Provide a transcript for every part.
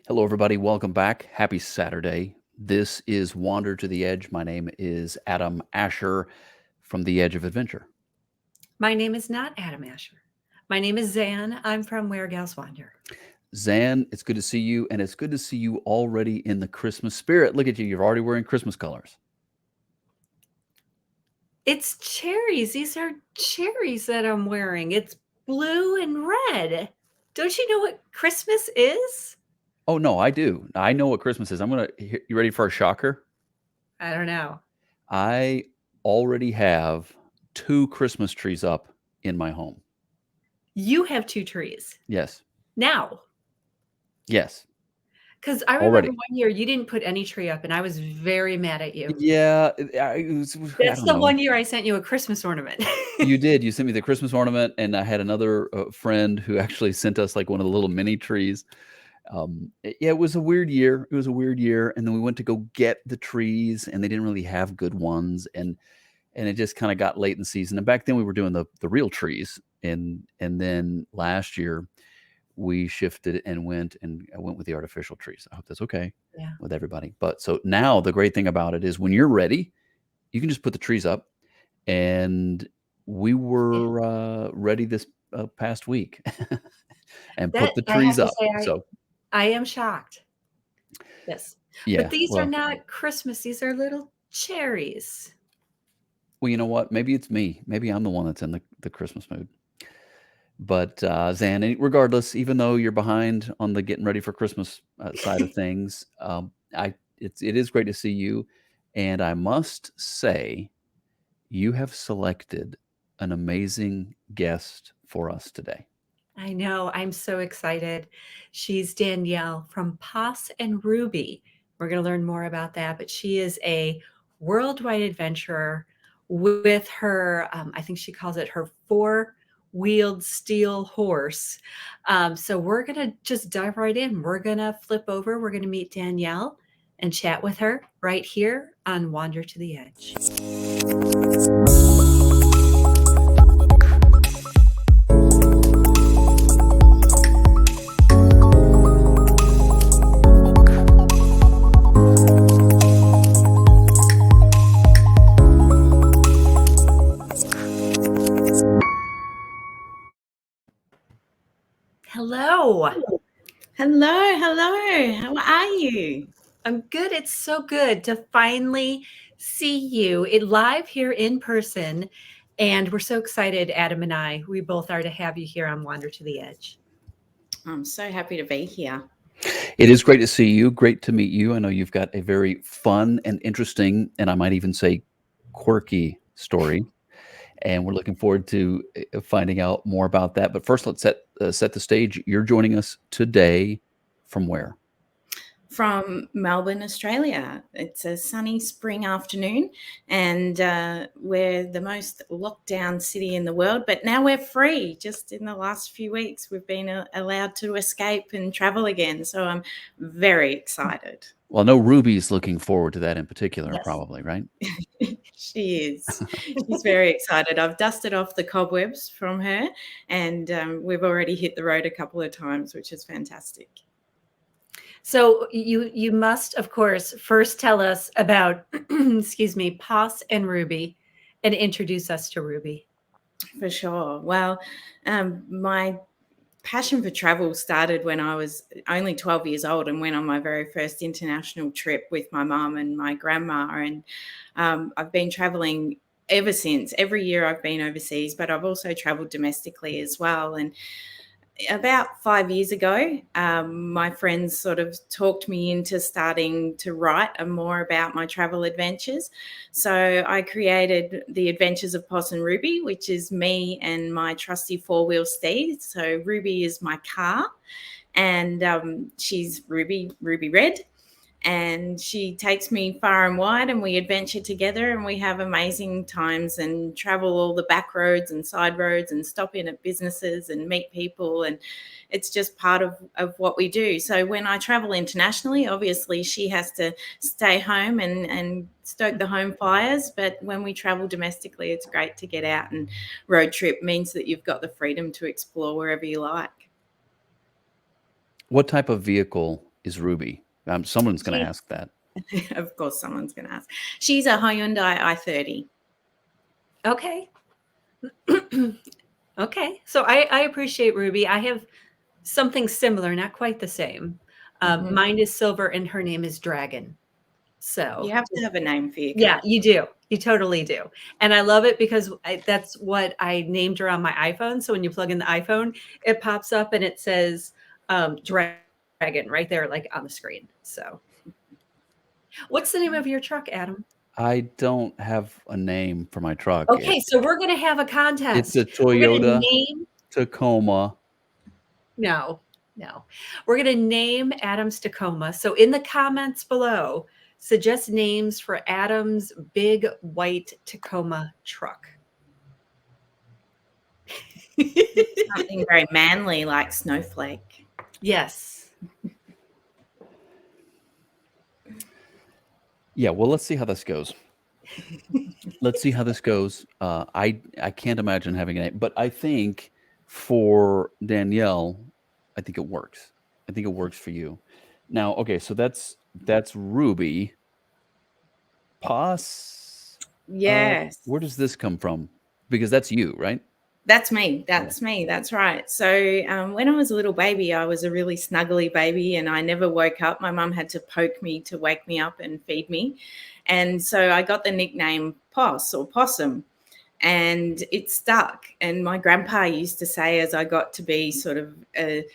Hello, everybody. Welcome back. Happy Saturday. This is Wander to the Edge. My name is Adam Asher from the Edge of Adventure. My name is not Adam Asher. My name is Zanne. I'm from Where Gals Wander. Zan, it's good to see you, and it's good to see you already in the Christmas spirit. Look at you. You're already wearing Christmas colors. It's cherries. These are cherries that I'm wearing. It's blue and red. Don't you know what Christmas is? Oh, no, I do. I know what Christmas is. You ready for a shocker? I don't know. I already have two Christmas trees up in my home. You have two trees Yes. now. Yes. Because I remember Already. one year you didn't put any tree up, and I was very mad at you. Yeah. I That's don't the know. one year I sent you a Christmas ornament. You did. You sent me the Christmas ornament, and I had another friend who actually sent us like one of the little mini trees. Yeah, it was a weird year. It was a weird year, and then we went to go get the trees, and they didn't really have good ones, and it just kind of got late in the season. And back then, we were doing the real trees, and then last year we shifted and I went with the artificial trees. I hope that's okay Yeah. with everybody. But so now the great thing about it is when you're ready, you can just put the trees up and we Yeah. were ready this past week and That put the I have trees to up. say, So I am shocked. Yes. But yeah, these are not Christmas. These are little cherries. well, you know what? Maybe it's me. Maybe I'm the one that's in the Christmas mood. But Zan, regardless, even though you're behind on the getting ready for Christmas side of things, it is great to see you. And I must say, you have selected an amazing guest for us today. I know. I'm so excited. She's Danielle from Poss and Ruby. We're going to learn more about that, but she is a worldwide adventurer with her, I think she calls it her four-wheeled steel horse. So we're going to just dive right in. We're going to flip over. We're going to meet Danielle and chat with her right here on Wander to the Edge. Hello. Hello. How are you? I'm good. It's so good to finally see you live here in person. And we're so excited, Adam and I. We both are to have you here on Wander to the Edge. I'm so happy to be here. It is great to see you. Great to meet you. I know you've got a very fun and interesting, and I might even say quirky story. And we're looking forward to finding out more about that. But first, let's set the stage. You're joining us today from where? From Melbourne, Australia. It's a sunny spring afternoon, and we're the most locked down city in the world, but now we're free. Just in the last few weeks, we've been allowed to escape and travel again. So I'm very excited. Well, I know Ruby's looking forward to that in particular, Yes. probably, right? She is. She's very excited. I've dusted off the cobwebs from her, and we've already hit the road a couple of times, which is fantastic. So you must, of course, first tell us about, excuse me, Poss and Ruby, and introduce us to Ruby. For sure. Well, my passion for travel started when I was only 12 years old and went on my very first international trip with my mum and my grandma. And I've been traveling ever since. Every year I've been overseas, but I've also traveled domestically as well. And about 5 years ago, my friends sort of talked me into starting to write more about my travel adventures. So I created The Adventures of Poss and Ruby, which is me and my trusty four-wheel steed. So Ruby is my car, and she's Ruby Red. And she takes me far and wide, and we adventure together, and we have amazing times and travel all the back roads and side roads and stop in at businesses and meet people. And it's just part of what we do. So when I travel internationally, obviously she has to stay home and stoke the home fires. But when we travel domestically, it's great to get out, and road trip means that you've got the freedom to explore wherever you like. What type of vehicle is Ruby? Someone's going to She, ask that. of course, someone's going to ask. She's a Hyundai i30. Okay. Okay. So I appreciate Ruby. I have something similar, not quite the same. Mine is silver and her name is Dragon. So You have to have a name for your yeah, cat. you do. You totally do. And I love it because that's what I named her on my iPhone. So when you plug in the iPhone, it pops up and it says Dragon right there, like on the screen. So what's the name of your truck, Adam? I don't have a name for my truck. Okay, so we're going to have a It's contest. a We're going to Toyota name Tacoma. No. We're going to name Adam's Tacoma. So in the comments below, suggest names for Adam's big white Tacoma truck. Something very manly like Snowflake. Yes. Yeah, well, let's see how this goes. Let's see how this goes. I can't imagine having a name, but I think for Danielle, I think it works. I think it works for you. Now, okay, so that's Ruby. Pos. Yes. Where does this come from? Because that's you, right? That's me. That's me. That's right. So when I was a little baby, I was a really snuggly baby and I never woke up. My mum had to poke me to wake me up and feed me. And so I got the nickname Poss or Possum, and it stuck. And my grandpa used to say, as I got to be sort of a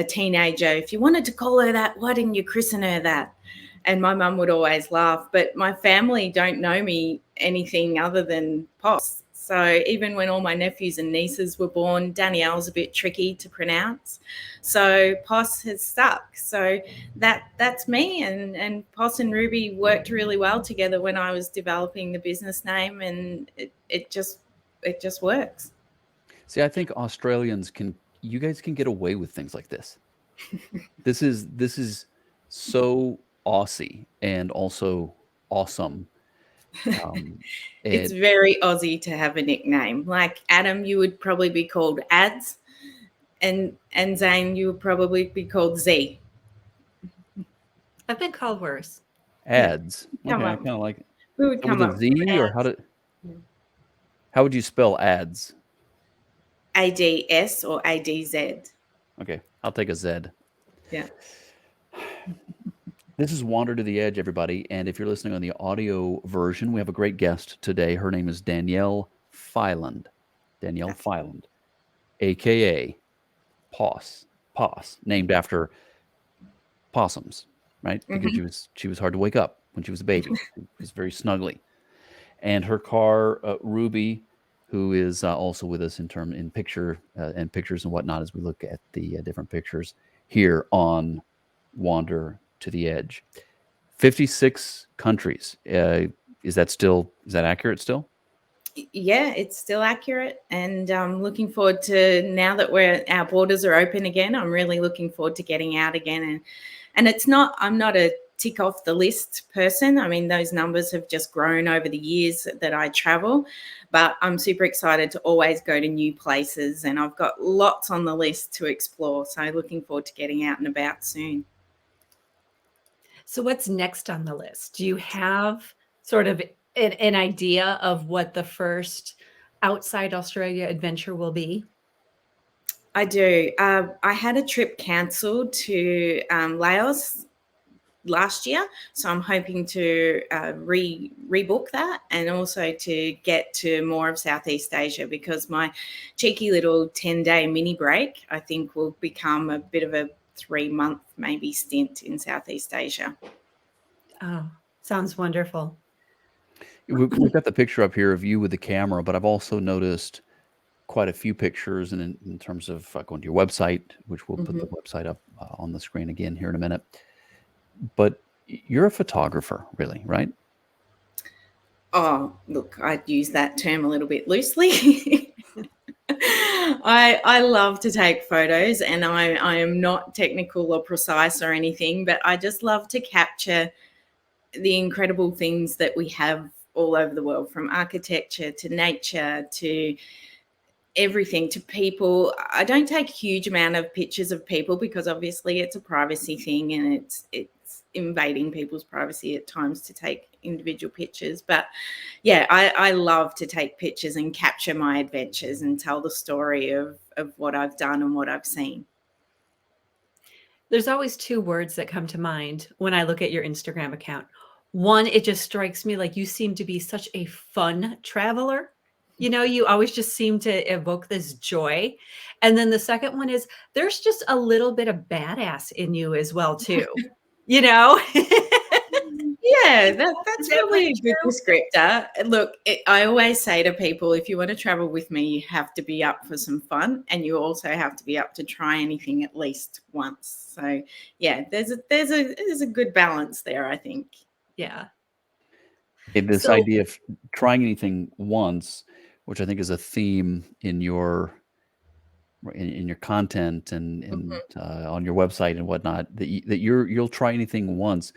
teenager, if you wanted to call her that, why didn't you christen her that? And my mum would always laugh. But my family don't know me anything other than Poss. So even when all my nephews and nieces were born, Danielle's a bit tricky to pronounce. So Poss has stuck. So that's me. And Poss and Ruby worked really well together when I was developing the business name, and it just works. See, I think you guys can get away with things like this. This is so Aussie and also awesome. It's And very Aussie to have a nickname. Like Adam, you would probably be called Ads, and Zane, you would probably be called Z. I've been called worse. ads. Come Okay, I on. kind of like it. We would So come with up a with Z, or Ads. how would you spell ads? ADS or ADZ. Okay, I'll take a Z. Yeah. This is Wander to the Edge, everybody. And if you're listening on the audio version, we have a great guest today. Her name is Danielle Phyland. Danielle Phyland, aka Poss, named after possums, right? Because she was hard to wake up when she was a baby. She was very snuggly. And her car, Ruby, who is also with us in pictures and whatnot as we look at the different pictures here on Wander to the Edge. 56 countries. Is that accurate still? Yeah, it's still accurate, and I'm looking forward to, now that our borders are open again, I'm really looking forward to getting out again. And I'm not a tick off the list person. I mean, those numbers have just grown over the years that I travel, but I'm super excited to always go to new places, and I've got lots on the list to explore. So looking forward to getting out and about soon. So what's next on the list? Do you have sort of an idea of what the first outside Australia adventure will be? I do. I had a trip cancelled to Laos last year, so I'm hoping to rebook that, and also to get to more of Southeast Asia, because my cheeky little 10-day mini break, I think, will become a bit of a 3-month maybe stint in Southeast Asia. Oh, sounds wonderful. We've got the picture up here of you with the camera, but I've also noticed quite a few pictures, and in terms of going to your website, which we'll put the website up on the screen again here in a minute. But you're a photographer, really, right? Oh, look, I'd use that term a little bit loosely. I love to take photos, and I am not technical or precise or anything, but I just love to capture the incredible things that we have all over the world, from architecture to nature to everything to people. I don't take a huge amount of pictures of people because obviously it's a privacy thing and it's invading people's privacy at times to take individual pictures. But yeah, I love to take pictures and capture my adventures and tell the story of what I've done and what I've seen. There's always two words that come to mind when I look at your Instagram account. One, it just strikes me like you seem to be such a fun traveler. You know, you always just seem to evoke this joy. And then the second one is there's just a little bit of badass in you as well, too. You know? Yeah, Is that's that probably a pretty good true? descriptor. Look, I always say to people, if you want to travel with me, you have to be up for some fun, and you also have to be up to try anything at least once. So, yeah, there's a good balance there, I think. Yeah. This So idea of trying anything once, which I think is a theme in your content and on your website and whatnot, that you'll try anything once.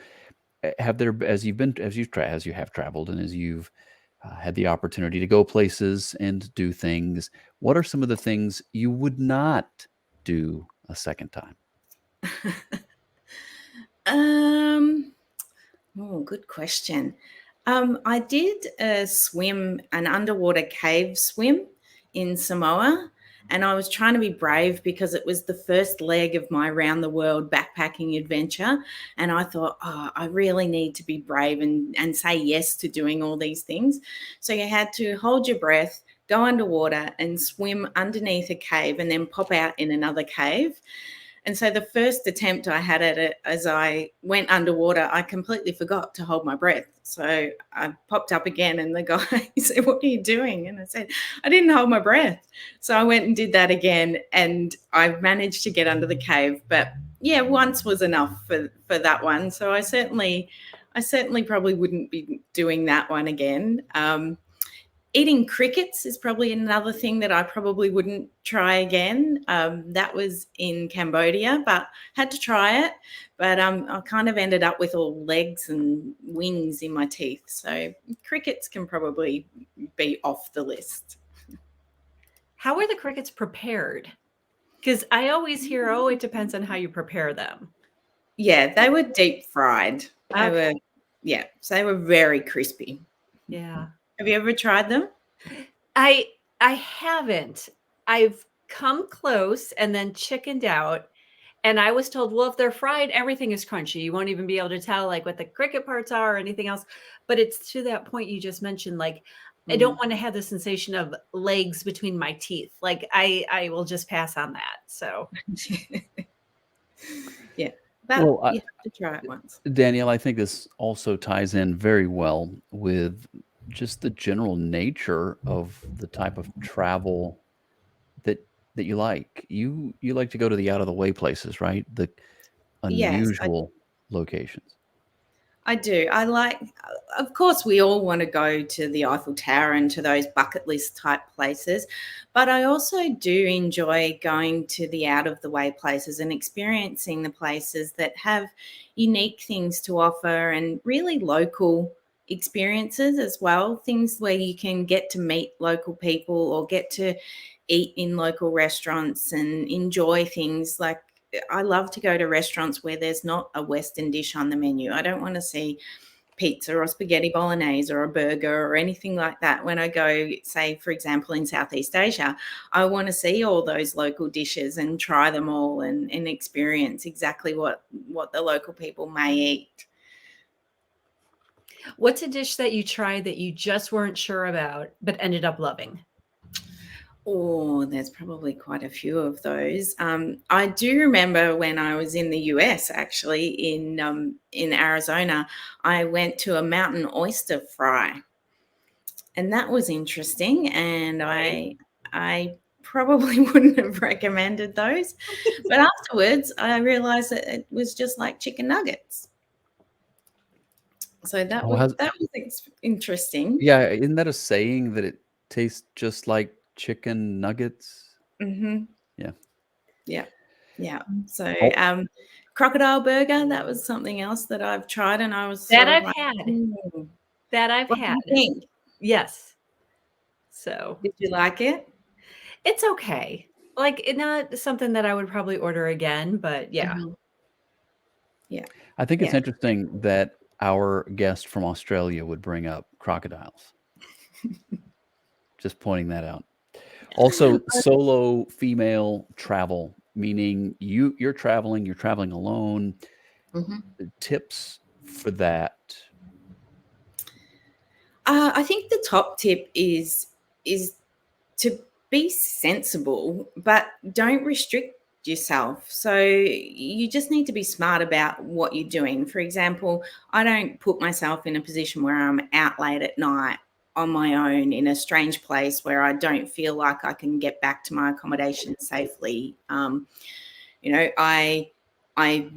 Have there, as you have traveled and as you've had the opportunity to go places and do things, what are some of the things you would not do a second time? Oh, good question. I did an underwater cave swim in Samoa, and I was trying to be brave because it was the first leg of my round the world backpacking adventure. And I thought, oh, I really need to be brave and say yes to doing all these things. So you had to hold your breath, go underwater, and swim underneath a cave, and then pop out in another cave. And so the first attempt I had at it, as I went underwater, I completely forgot to hold my breath. So I popped up again and the guy said, "What are you doing?" And I said, "I didn't hold my breath." So I went and did that again and I managed to get under the cave. But yeah, once was enough for that one. So I certainly probably wouldn't be doing that one again. Eating crickets is probably another thing that I probably wouldn't try again. That was in Cambodia, but had to try it. But I kind of ended up with all legs and wings in my teeth. So crickets can probably be off the list. how are the crickets prepared? Because I always hear, oh, it depends on how you prepare them. Yeah, they were deep fried. Okay. So they were very crispy. Yeah. Have you ever tried them? I haven't. I've come close and then chickened out. And I was told, well, if they're fried, everything is crunchy. You won't even be able to tell like what the cricket parts are or anything else. But it's to that point you just mentioned, like, I don't want to have the sensation of legs between my teeth. Like I will just pass on that. So Yeah, but Well, you have to try it once. Danielle, I think this also ties in very well with just the general nature of the type of travel that you like. You like to go to the out of the way places, right? The Yes, unusual locations. I do. Of course, we all want to go to the Eiffel Tower and to those bucket list type places, but I also do enjoy going to the out of the way places and experiencing the places that have unique things to offer and really local experiences as well. Things where you can get to meet local people or get to eat in local restaurants and enjoy things like I love to go to restaurants where there's not a Western dish on the menu. I don't want to see pizza or spaghetti bolognese or a burger or anything like that. When I go, say, for example, in Southeast Asia, I want to see all those local dishes and try them all and experience exactly what the local people may eat. what's a dish that you tried that you just weren't sure about but ended up loving? Oh, there's probably quite a few of those. I do remember when I was in the US, actually in Arizona, I went to a mountain oyster fry, and that was interesting. And Right. I probably wouldn't have recommended those, but afterwards I realized that it was just like chicken nuggets. So Oh, has that was interesting. yeah, isn't that a saying that it tastes just like chicken nuggets? Hmm. Yeah. Yeah. Yeah. So, Oh, crocodile burger, that was something else that I've tried, and I was That sort of I've like, had. "Ooh, That I've what do had. you think? Yes. So Did you like it?" It's okay. Like, not something that I would probably order again, but yeah. Mhm. Yeah. I think it's Yeah. interesting that our guest from Australia would bring up crocodiles. Just pointing that out. Also, solo female travel, meaning you're traveling alone. Mhm. Tips for that. I think the top tip is to be sensible, but don't restrict yourself. So you just need to be smart about what you're doing. For example, I don't put myself in a position where I'm out late at night on my own in a strange place where I don't feel like I can get back to my accommodation safely. I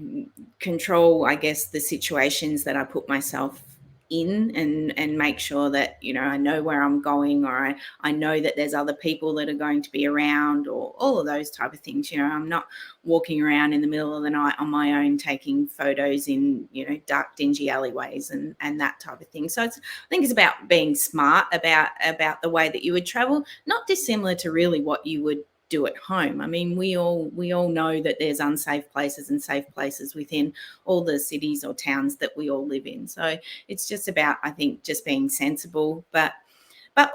control, I guess, the situations that I put myself in, and make sure that, I know where I'm going, or I know that there's other people that are going to be around, or all of those type of things. I'm not walking around in the middle of the night on my own taking photos in, dark, dingy alleyways and that type of thing. So I think it's about being smart about the way that you would travel, not dissimilar to really what you would do at home. I mean, we all know that there's unsafe places and safe places within all the cities or towns that we all live in. So it's just about, I think, just being sensible, but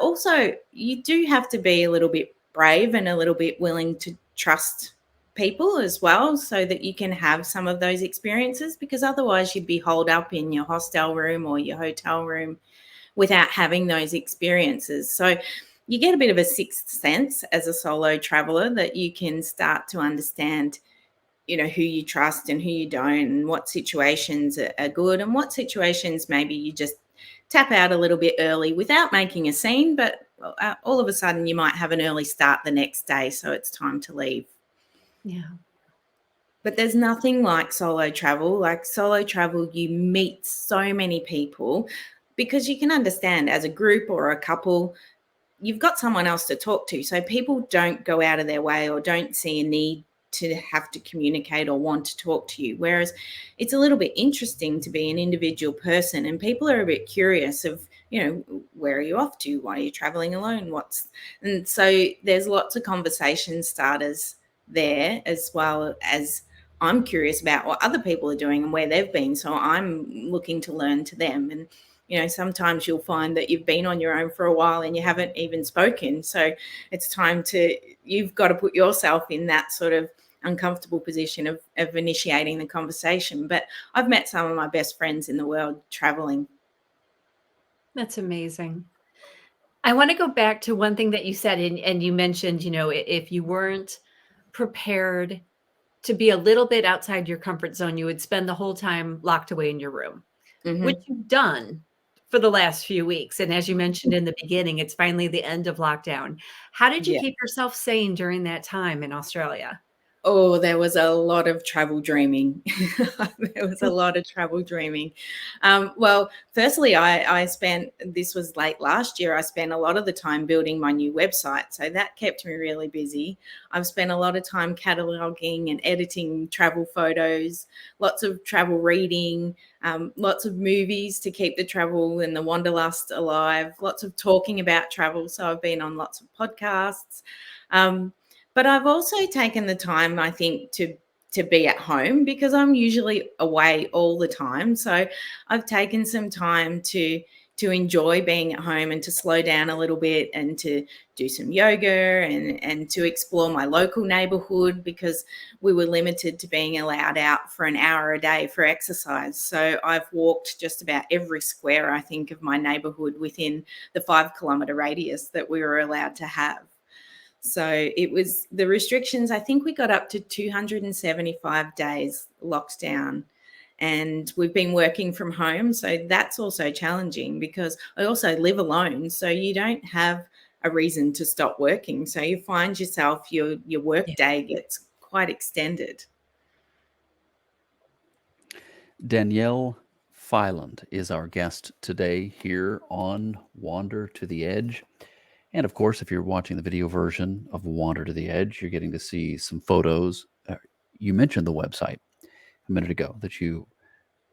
also you do have to be a little bit brave and a little bit willing to trust people as well, so that you can have some of those experiences, because otherwise you'd be holed up in your hostel room or your hotel room without having those experiences. So you get a bit of a sixth sense as a solo traveler, that you can start to understand, who you trust and who you don't, and what situations are good and what situations maybe you just tap out a little bit early without making a scene, but all of a sudden you might have an early start the next day, so it's time to leave. Yeah. But there's nothing like solo travel. Like solo travel, you meet so many people, because you can understand, as a group or a couple, you've got someone else to talk to. So people don't go out of their way or don't see a need to have to communicate or want to talk to you. Whereas it's a little bit interesting to be an individual person, and people are a bit curious of, where are you off to? Why are you traveling alone? And so there's lots of conversation starters there, as well as I'm curious about what other people are doing and where they've been. So I'm looking to learn to them. And sometimes you'll find that you've been on your own for a while and you haven't even spoken. So you've got to put yourself in that sort of uncomfortable position of initiating the conversation. But I've met some of my best friends in the world traveling. That's amazing. I want to go back to one thing that you said, and you mentioned, if you weren't prepared to be a little bit outside your comfort zone, you would spend the whole time locked away in your room, which Hmm. you've done for the last few weeks. And as you mentioned in the beginning, it's finally the end of lockdown. How did you Yeah. keep yourself sane during that time in Australia? Oh, there was a lot of travel dreaming. There was a lot of travel dreaming. Well, firstly, I spent, this was late last year, I spent a lot of the time building my new website. So that kept me really busy. I've spent a lot of time cataloging and editing travel photos, lots of travel reading, lots of movies to keep the travel and the wanderlust alive, lots of talking about travel. So I've been on lots of podcasts. But I've also taken the time, I think, to be at home, because I'm usually away all the time. So I've taken some time to enjoy being at home and to slow down a little bit and to do some yoga and to explore my local neighborhood, because we were limited to being allowed out for an hour a day for exercise. So I've walked just about every square, I think, of my neighborhood within the 5 kilometer radius that we were allowed to have. So it was the restrictions. I think we got up to 275 days locked down, and we've been working from home. So that's also challenging, because I also live alone. So you don't have a reason to stop working. So you find yourself, your work Yeah. day gets quite extended. Danielle Phyland is our guest today here on Wander to the Edge. And of course, if you're watching the video version of Wander to the Edge, you're getting to see some photos. You mentioned the website a minute ago, that you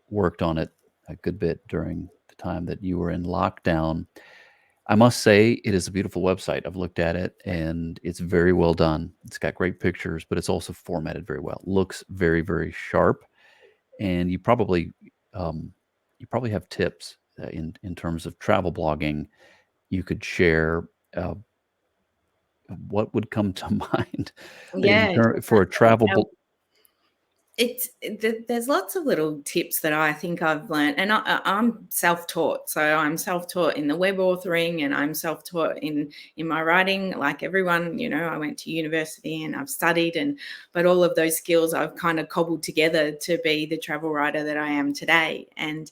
worked on it a good bit during the time that you were in lockdown. I must say it is a beautiful website. I've looked at it and it's very well done. It's got great pictures, but it's also formatted very well. Looks very, very sharp. And um, you probably have tips in terms of travel blogging. You could share uh, what would come to mind Yeah, for a definitely. travel. There's lots of little tips that I think I've learned, and I'm self-taught. So I'm self-taught in the web authoring, and I'm self-taught in my writing. Like everyone, I went to university and I've studied, but all of those skills I've kind of cobbled together to be the travel writer that I am today. And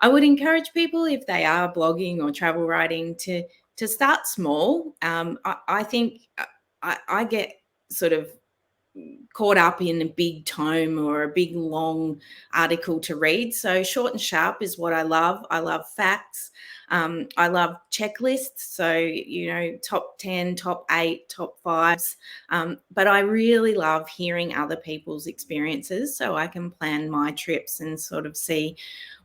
I would encourage people, if they are blogging or travel writing, to start small. I think I get sort of caught up in a big tome or a big long article to read. So short and sharp is what I love. I love facts. I love checklists. So, top 10, top 8, top 5s. But I really love hearing other people's experiences so I can plan my trips and sort of see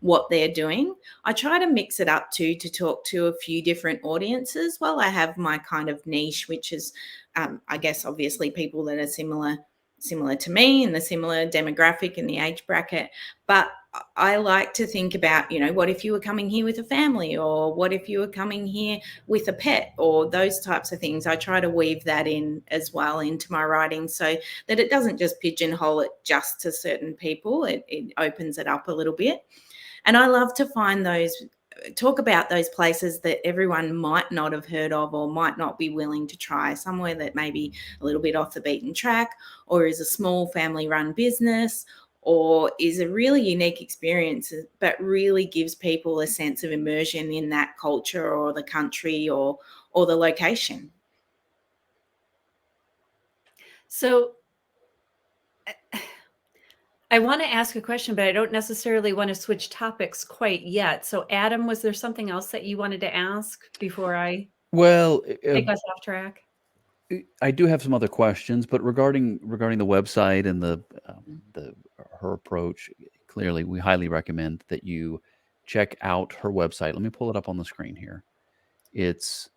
what they're doing. I try to mix it up too, to talk to a few different audiences. Well, I have my kind of niche, which is, I guess, obviously people that are similar to me in the similar demographic in the age bracket. But I like to think about, what if you were coming here with a family, or what if you were coming here with a pet, or those types of things. I try to weave that in as well into my writing so that it doesn't just pigeonhole it just to certain people. It opens it up a little bit. And I love to talk about those places that everyone might not have heard of or might not be willing to try, somewhere that may be a little bit off the beaten track, or is a small family run business, or is a really unique experience, but really gives people a sense of immersion in that culture or the country or the location. So I want to ask a question, but I don't necessarily want to switch topics quite yet. So Adam, was there something else that you wanted to ask before I Well, take us off track? I do have some other questions, but regarding the website and the her approach, clearly we highly recommend that you check out her website. Let me pull it up on the screen here. It's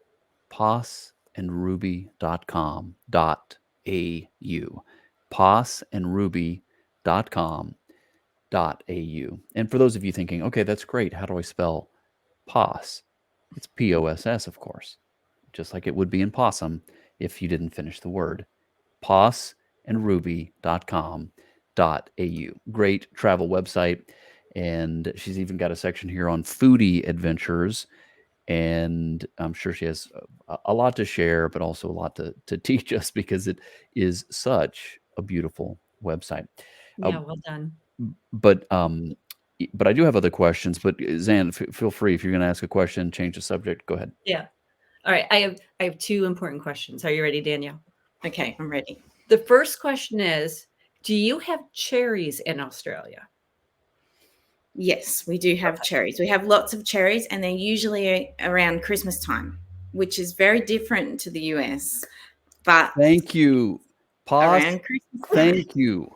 possandruby.com.au. possandruby.com.au. And for those of you thinking, okay, that's great. How do I spell POS? It's POSS, of course, just like it would be in possum if you didn't finish the word. possandruby.com.au. Great travel website. And she's even got a section here on foodie adventures. And I'm sure she has a lot to share, but also a lot to teach us because it is such a beautiful website. Uh, Yeah, well done. but but I do have other questions. But Zan, feel free if you're going to ask a question, change the subject. Go ahead. Yeah. All right. I have two important questions. Are you ready, Danielle? Okay, I'm ready. The first question is, do you have cherries in Australia? Yes, we do have cherries. We have lots of cherries, and they're usually around Christmas time, which is very different to the US. But Thank you. Pause. around Christmas time. Thank you.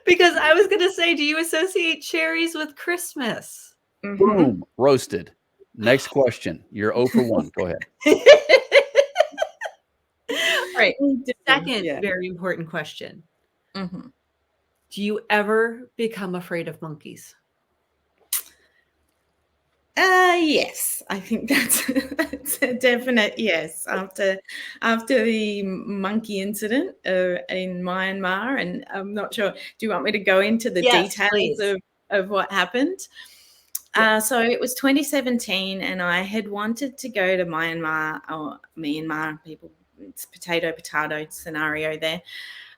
Because I was going to say, do you associate cherries with Christmas? Mhm. Boom. Roasted. Next question. You're 0 for 1. Go ahead. Right. Second, Yeah. very important question. Mhm. Do you ever become afraid of monkeys? Yes, I think that's a definite yes. After the monkey incident in Myanmar, and I'm not sure. Do you want me to go into the Yes, details please. of what happened? Yeah. So it was 2017, and I had wanted to go to Myanmar, or Myanmar people. It's potato scenario there.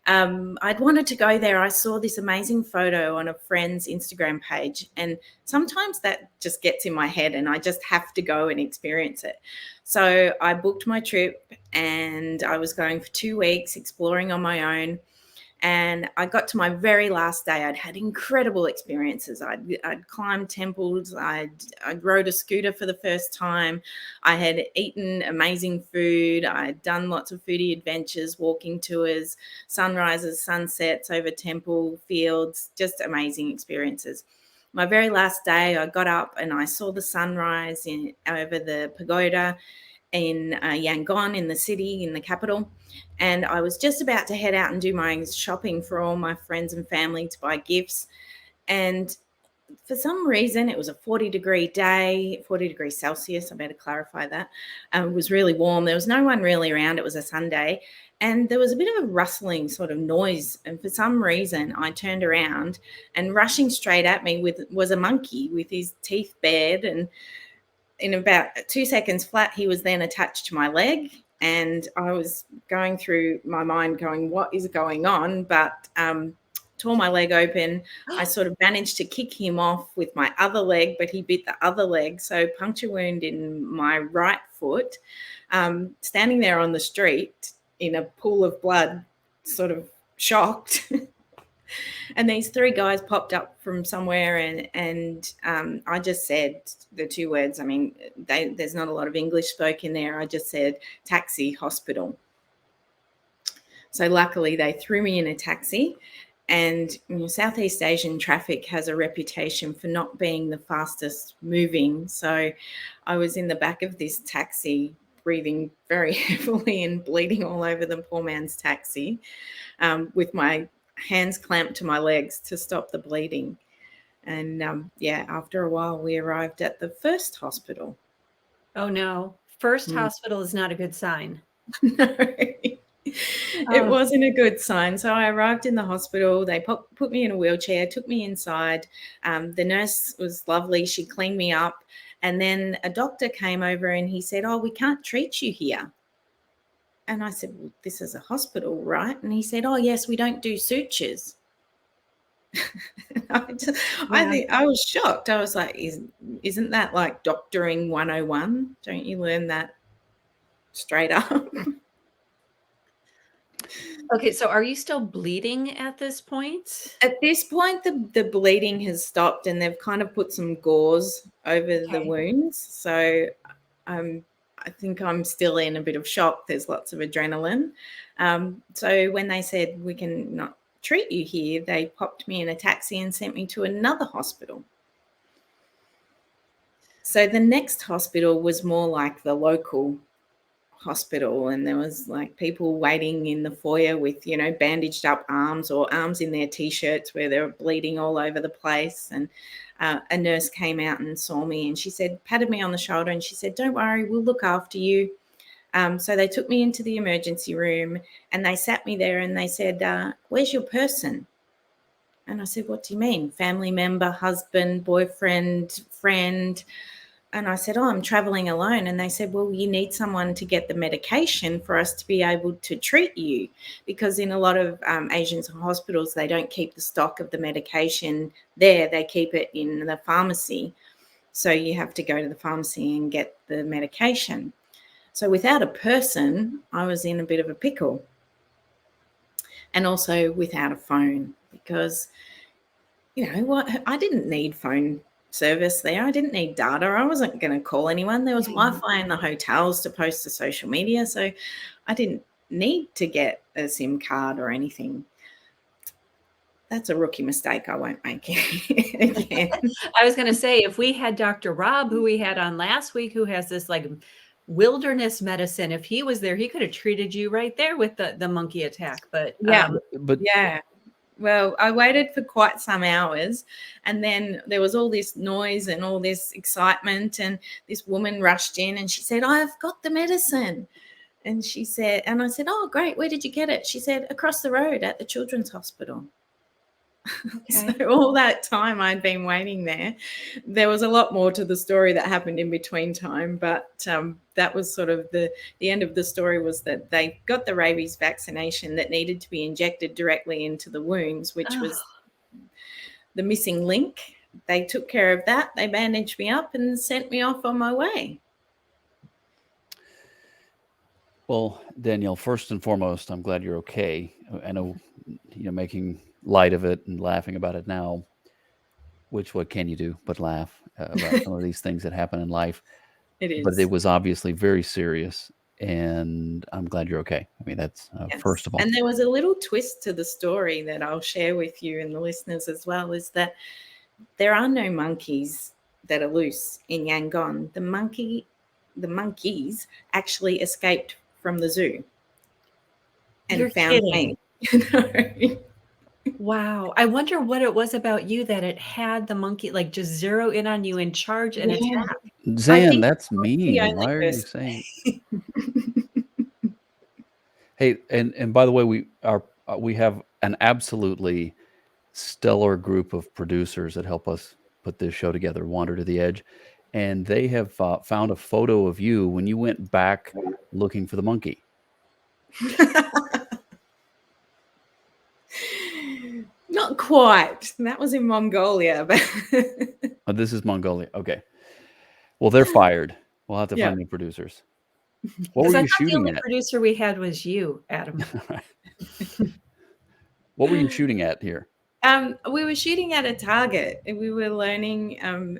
I'd wanted to go there. I saw this amazing photo on a friend's Instagram page, and sometimes that just gets in my head and I just have to go and experience it. So I booked my trip, and I was going for 2 weeks exploring on my own. And I got to my very last day. I'd had incredible experiences. I'd climbed temples. I'd rode a scooter for the first time. I had eaten amazing food. I'd done lots of foodie adventures, walking tours, sunrises, sunsets over temple fields, just amazing experiences. my very last day, I got up and I saw the sunrise over the pagoda in Yangon in the city, in the capital. And I was just about to head out and do my shopping for all my friends and family to buy gifts. And for some reason, it was a 40-degree day, 40 degrees Celsius. I better clarify that. It was really warm. There was no one really around. It was a Sunday. And there was a bit of a rustling sort of noise. And for some reason, I turned around, and rushing straight at me was a monkey with his teeth bared. And in about 2 seconds flat, he was then attached to my leg. And I was going through my mind going, what is going on? But tore my leg open. I sort of managed to kick him off with my other leg, but he bit the other leg. So puncture wound in my right foot. Standing there on the street in a pool of blood, sort of shocked. And these three guys popped up from somewhere, and I just said the two words. I mean, there's not a lot of English spoken there. I just said taxi, hospital. So luckily they threw me in a taxi. And Southeast Asian traffic has a reputation for not being the fastest moving. So I was in the back of this taxi, breathing very heavily and bleeding all over the poor man's taxi, with my hands clamped to my legs to stop the bleeding. And after a while, we arrived at the first hospital. Oh, no. First hospital is not a good sign. No. It wasn't a good sign. So I arrived in the hospital. They put me in a wheelchair, took me inside. The nurse was lovely. She cleaned me up. And then a doctor came over and he said, "Oh, we can't treat you here." And I said, "Well, this is a hospital, right?" And he said, "Oh, yes, we don't do sutures." I was shocked. I was like, isn't that like doctoring 101? Don't you learn that straight up? Okay, so are you still bleeding at this point? At this point, the bleeding has stopped, and they've kind of put some gauze over the wounds. So I think I'm still in a bit of shock. There's lots of adrenaline. So when they said we can not treat you here, they popped me in a taxi and sent me to another hospital. So the next hospital was more like the local hospital, and there was like people waiting in the foyer with, bandaged up arms or arms in their t-shirts where they were bleeding all over the place. And a nurse came out and saw me, and she said, patted me on the shoulder, and she said, "Don't worry, we'll look after you." So they took me into the emergency room, and they sat me there, and they said, "Where's your person?" And I said, "What do you mean? Family member, husband, boyfriend, friend?" And I said, "Oh, I'm traveling alone." And they said, "Well, you need someone to get the medication for us to be able to treat you, because in a lot of Asian hospitals, they don't keep the stock of the medication there. They keep it in the pharmacy. So you have to go to the pharmacy and get the medication." So without a person, I was in a bit of a pickle. And also without a phone, because, I didn't need phone service there. I didn't need data. I wasn't going to call anyone. There was Wi-Fi in the hotels to post to social media. So I didn't need to get a SIM card or anything. That's a rookie mistake I won't make again. I was going to say, if we had Dr. Rob, who we had on last week, who has this like wilderness medicine, if he was there, he could have treated you right there with the monkey attack. But yeah. Well, I waited for quite some hours, and then there was all this noise and all this excitement, and this woman rushed in and she said, "I've got the medicine." And she said, and I said, "Oh, great. Where did you get it?" She said, "Across the road at the children's hospital." Okay. So all that time I'd been waiting there was a lot more to the story that happened in between time, but that was sort of the end of the story, was that they got the rabies vaccination that needed to be injected directly into the wounds, which was the missing link. They took care of that. They bandaged me up and sent me off on my way. Well, Danielle, first and foremost, I'm glad you're okay. I know, making light of it and laughing about it now, which what can you do but laugh about some of these things that happen in life? It is. But it was obviously very serious, and I'm glad you're okay. I mean, that's first of all. And there was a little twist to the story that I'll share with you and the listeners as well, is that there are no monkeys that are loose in Yangon. The monkeys actually escaped from the zoo and You're found kidding. me. You know? Wow. I wonder what it was about you that it had the monkey like just zero in on you and charge and Yeah, attack. I Zan, think that's I'm the mean. only Why are you person. saying? Hey, and by the way, we have an absolutely stellar group of producers that help us put this show together, Wander to the Edge, and they have found a photo of you when you went back looking for the monkey. Not quite. That was in Mongolia, but Oh, this is Mongolia. Okay. Well, they're fired. We'll have to yeah. find new producers. What Because were I you thought the shooting only at? producer we had was you, Adam. What were you shooting at here? We were shooting at a target, and we were learning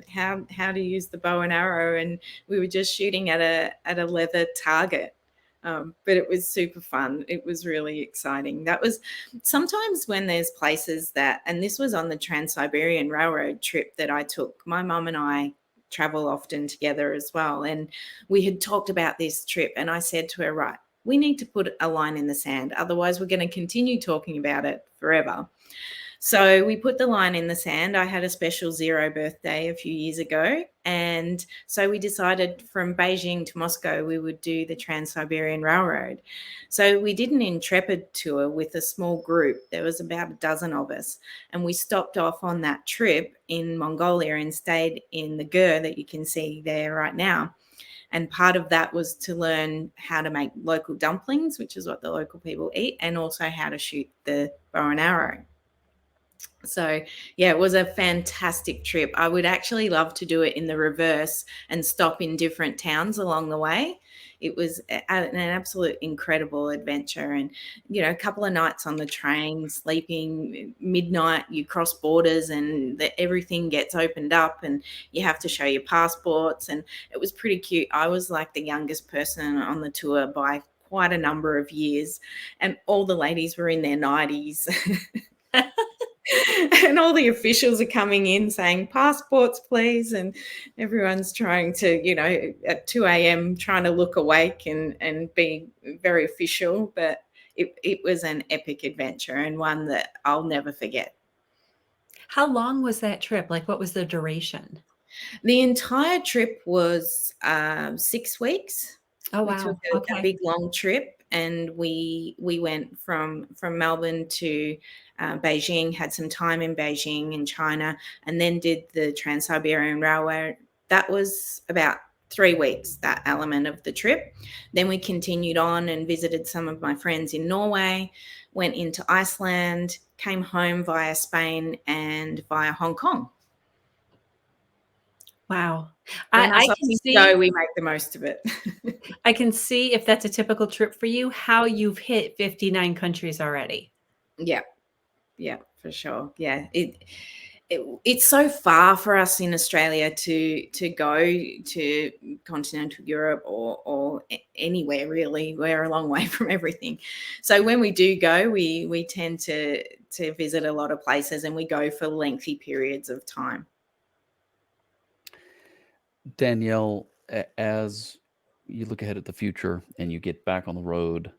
how to use the bow and arrow, and we were just shooting at a leather target. But it was super fun. It was really exciting. That was sometimes when there's places that, and this was on the Trans-Siberian Railroad trip that I took. My mum and I travel often together as well, and we had talked about this trip, and I said to her, right, we need to put a line in the sand, otherwise we're going to continue talking about it forever. So we put the line in the sand. I had a special 0 birthday a few years ago. And so we decided from Beijing to Moscow, we would do the Trans Siberian Railroad. So we did an intrepid tour with a small group. There was about a dozen of us. And we stopped off on that trip in Mongolia and stayed in the Gur that you can see there right now. And part of that was to learn how to make local dumplings, which is what the local people eat, and also how to shoot the bow and arrow. So, yeah, it was a fantastic trip. I would actually love to do it in the reverse and stop in different towns along the way. It was an absolute incredible adventure. And, you know, a couple of nights on the train, sleeping midnight, you cross borders and everything gets opened up and you have to show your passports. And it was pretty cute. I was like the youngest person on the tour by quite a number of years. And all the ladies were in their 90s. And all the officials are coming in saying passports please, and everyone's trying to, you know, at 2 a.m. trying to look awake and be very official, but it was an epic adventure and one that I'll never forget. How long was that trip? Like, what was the duration? The entire trip was 6 weeks. Oh, We took wow. a Okay. big long trip, and we went from Melbourne to Beijing, had some time in Beijing in China, and then did the Trans-Siberian Railway. That was about 3 weeks, that element of the trip. Then we continued on and visited some of my friends in Norway, went into Iceland, came home via Spain and via Hong Kong. Wow. When I us can Aussies see go, we make the most of it. I can see if that's a typical trip for you, how you've hit 59 countries already. Yeah, yeah, for sure. Yeah, it's so far for us in Australia to go to continental Europe or anywhere really. We're a long way from everything. So when we do go, we tend to visit a lot of places, and we go for lengthy periods of time. Danielle, as you look ahead at the future and you get back on the road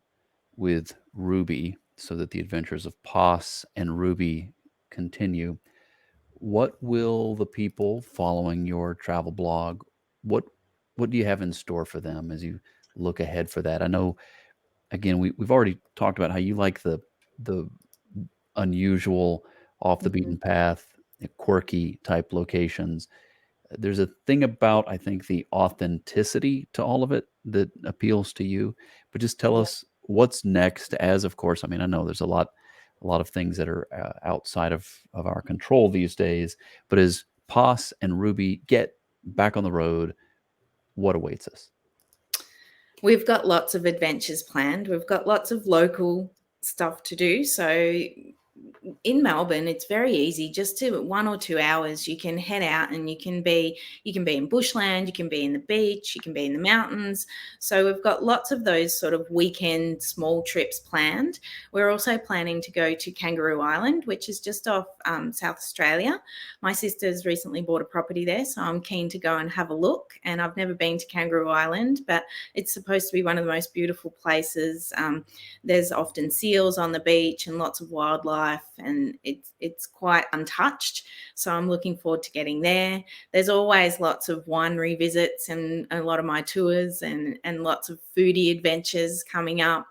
with Ruby so that the adventures of Poss and Ruby continue, what will the people following your travel blog, what what do you have in store for them as you look ahead for that? I know again we've already talked about how you like the unusual, off the Mhm. beaten path, quirky type locations. There's a thing about, I think, the authenticity to all of it that appeals to you. But just tell Yeah. us what's next. As of course, I mean, I know there's a lot of things that are outside of our control these days. But as Poss and Ruby get back on the road, what awaits us? We've got lots of adventures planned. We've got lots of local stuff to do. So in Melbourne, it's very easy. Just to 1 or 2 hours, you can head out and you can be in bushland, you can be in the beach, you can be in the mountains. So we've got lots of those sort of weekend small trips planned. We're also planning to go to Kangaroo Island, which is just off South Australia. My sister's recently bought a property there, so I'm keen to go and have a look. And I've never been to Kangaroo Island, but it's supposed to be one of the most beautiful places. There's often seals on the beach and lots of wildlife, and it's quite untouched. So I'm looking forward to getting there. There's always lots of winery visits and a lot of my tours and lots of foodie adventures coming up.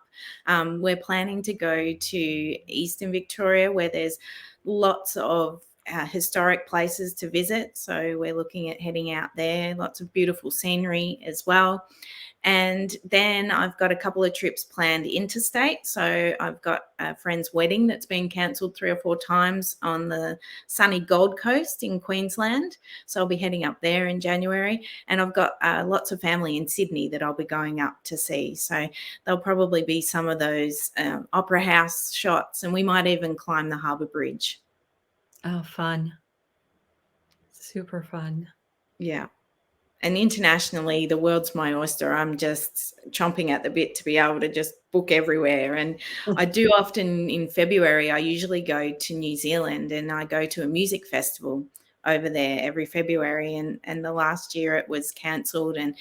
We're planning to go to Eastern Victoria, where there's lots of historic places to visit. So we're looking at heading out there. Lots of beautiful scenery as well. And then I've got a couple of trips planned interstate. So I've got a friend's wedding that's been cancelled 3 or 4 times on the sunny Gold Coast in Queensland. So I'll be heading up there in January. And I've got lots of family in Sydney that I'll be going up to see. So there'll probably be some of those opera house shots, and we might even climb the Harbour Bridge. Oh, fun. Super fun. Yeah. And internationally, the world's my oyster. I'm just chomping at the bit to be able to just book everywhere. And I do often in February, I usually go to New Zealand and I go to a music festival over there every February. And the last year it was cancelled, and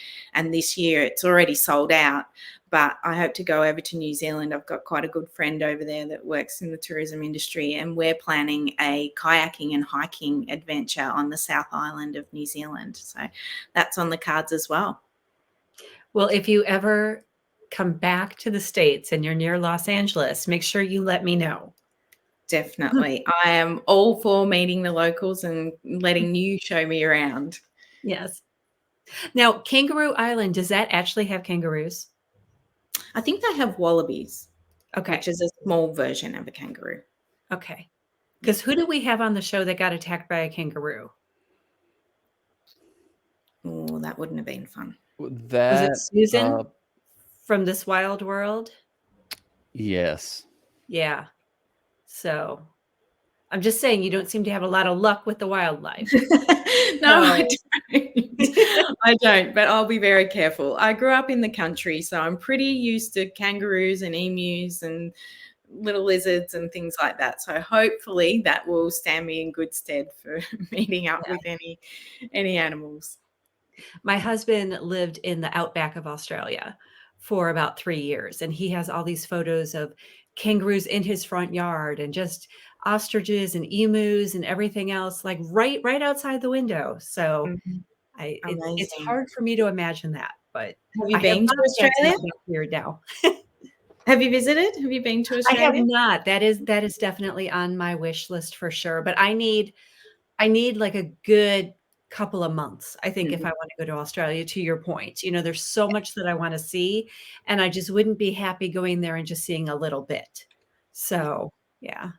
this year it's already sold out. But I hope to go over to New Zealand. I've got quite a good friend over there that works in the tourism industry, and we're planning a kayaking and hiking adventure on the South Island of New Zealand. So that's on the cards as well. Well, if you ever come back to the States and you're near Los Angeles, make sure you let me know. Definitely. I am all for meeting the locals and letting you show me around. Yes. Now, Kangaroo Island, does that actually have kangaroos? I think they have wallabies, Okay. which is a small version of a kangaroo. Okay. Because who do we have on the show that got attacked by a kangaroo? Oh, that wouldn't have been fun. Was That it Susan from This Wild World? yes. Yeah. So I'm just saying you don't seem to have a lot of luck with the wildlife. No, I don't. I don't, but I'll be very careful. I grew up in the country, so I'm pretty used to kangaroos and emus and little lizards and things like that. So hopefully that will stand me in good stead for meeting up with any animals. My husband lived in the outback of Australia for about 3 years, and he has all these photos of kangaroos in his front yard and just ostriches and emus and everything else, like right outside the window. So it's Amazing. hard for me to imagine that, but Have you I been to Bobcats in Australia? my backyard now. Have you visited? Have you been to I Australia? have not. That is definitely on my wish list for sure. But I need like a good couple of months, I think, if I want to go to Australia, to your point. You know, there's so much that I want to see, and I just wouldn't be happy going there and just seeing a little bit. So, yeah.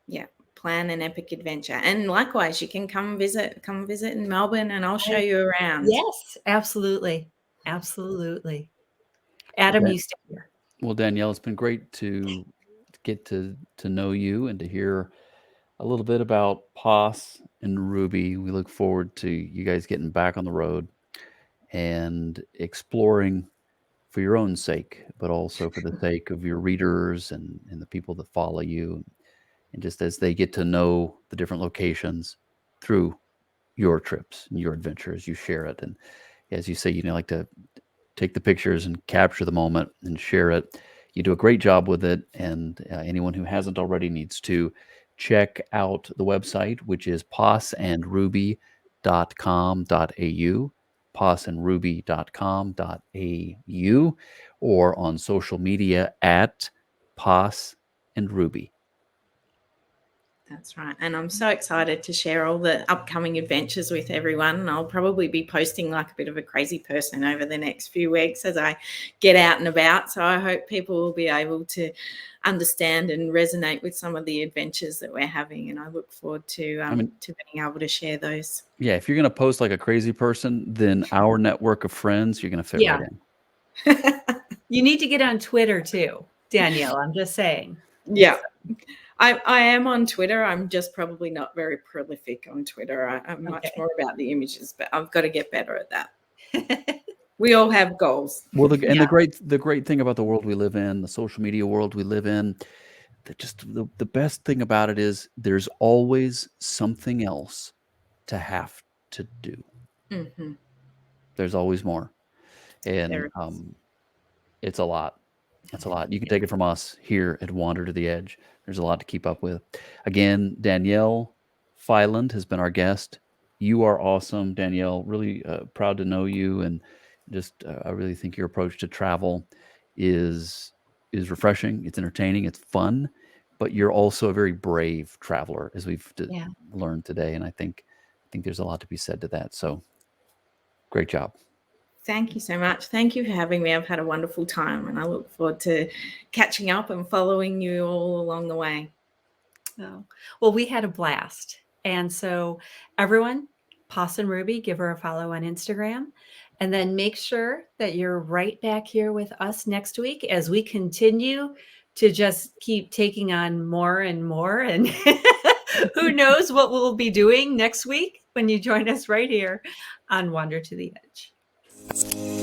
Yeah. Plan an epic adventure. And likewise, you can come visit in Melbourne and I'll show you around. Yes, absolutely. Absolutely. Adam, you stay here. Well, Danielle, it's been great to get to know you and to hear a little bit about Poss and Ruby. We look forward to you guys getting back on the road and exploring for your own sake, but also for the sake of your readers and the people that follow you. And just as they get to know the different locations through your trips and your adventures, you share it. And as you say, like to take the pictures and capture the moment and share it. You do a great job with it. And anyone who hasn't already needs to check out the website, which is possandruby.com.au, possandruby.com.au, or on social media at Poss and Ruby. That's right. And I'm so excited to share all the upcoming adventures with everyone. And I'll probably be posting like a bit of a crazy person over the next few weeks as I get out and about. So I hope people will be able to understand and resonate with some of the adventures that we're having. And I look forward to being able to share those. Yeah, if you're going to post like a crazy person, then our network of friends, you're going to fit right in. You need to get on Twitter too, Danielle. I'm just saying. Yeah. I am on Twitter. I'm just probably not very prolific on Twitter. I'm much Okay. more about the images, but I've got to get better at that. We all have goals. Well, Yeah. the great thing about the world we live in, the social media world we live in, the best thing about it is there's always something else to have to do. Hmm. There's always more, and There is. it's a lot. It's a lot. You can take it from us here at Wander to the Edge. There's a lot to keep up with. Again, Danielle Phyland has been our guest. You are awesome, Danielle. Really proud to know you, and just I really think your approach to travel is refreshing. It's entertaining. It's fun, but you're also a very brave traveler, as we've Yeah. learned today. And I think there's a lot to be said to that. So great job. Thank you so much. Thank you for having me. I've had a wonderful time, and I look forward to catching up and following you all along the way. Oh, well, we had a blast. And so, everyone, Poss and Ruby, give her a follow on Instagram. And then make sure that you're right back here with us next week as we continue to just keep taking on more and more. And who knows what we'll be doing next week when you join us right here on Wander to the Edge.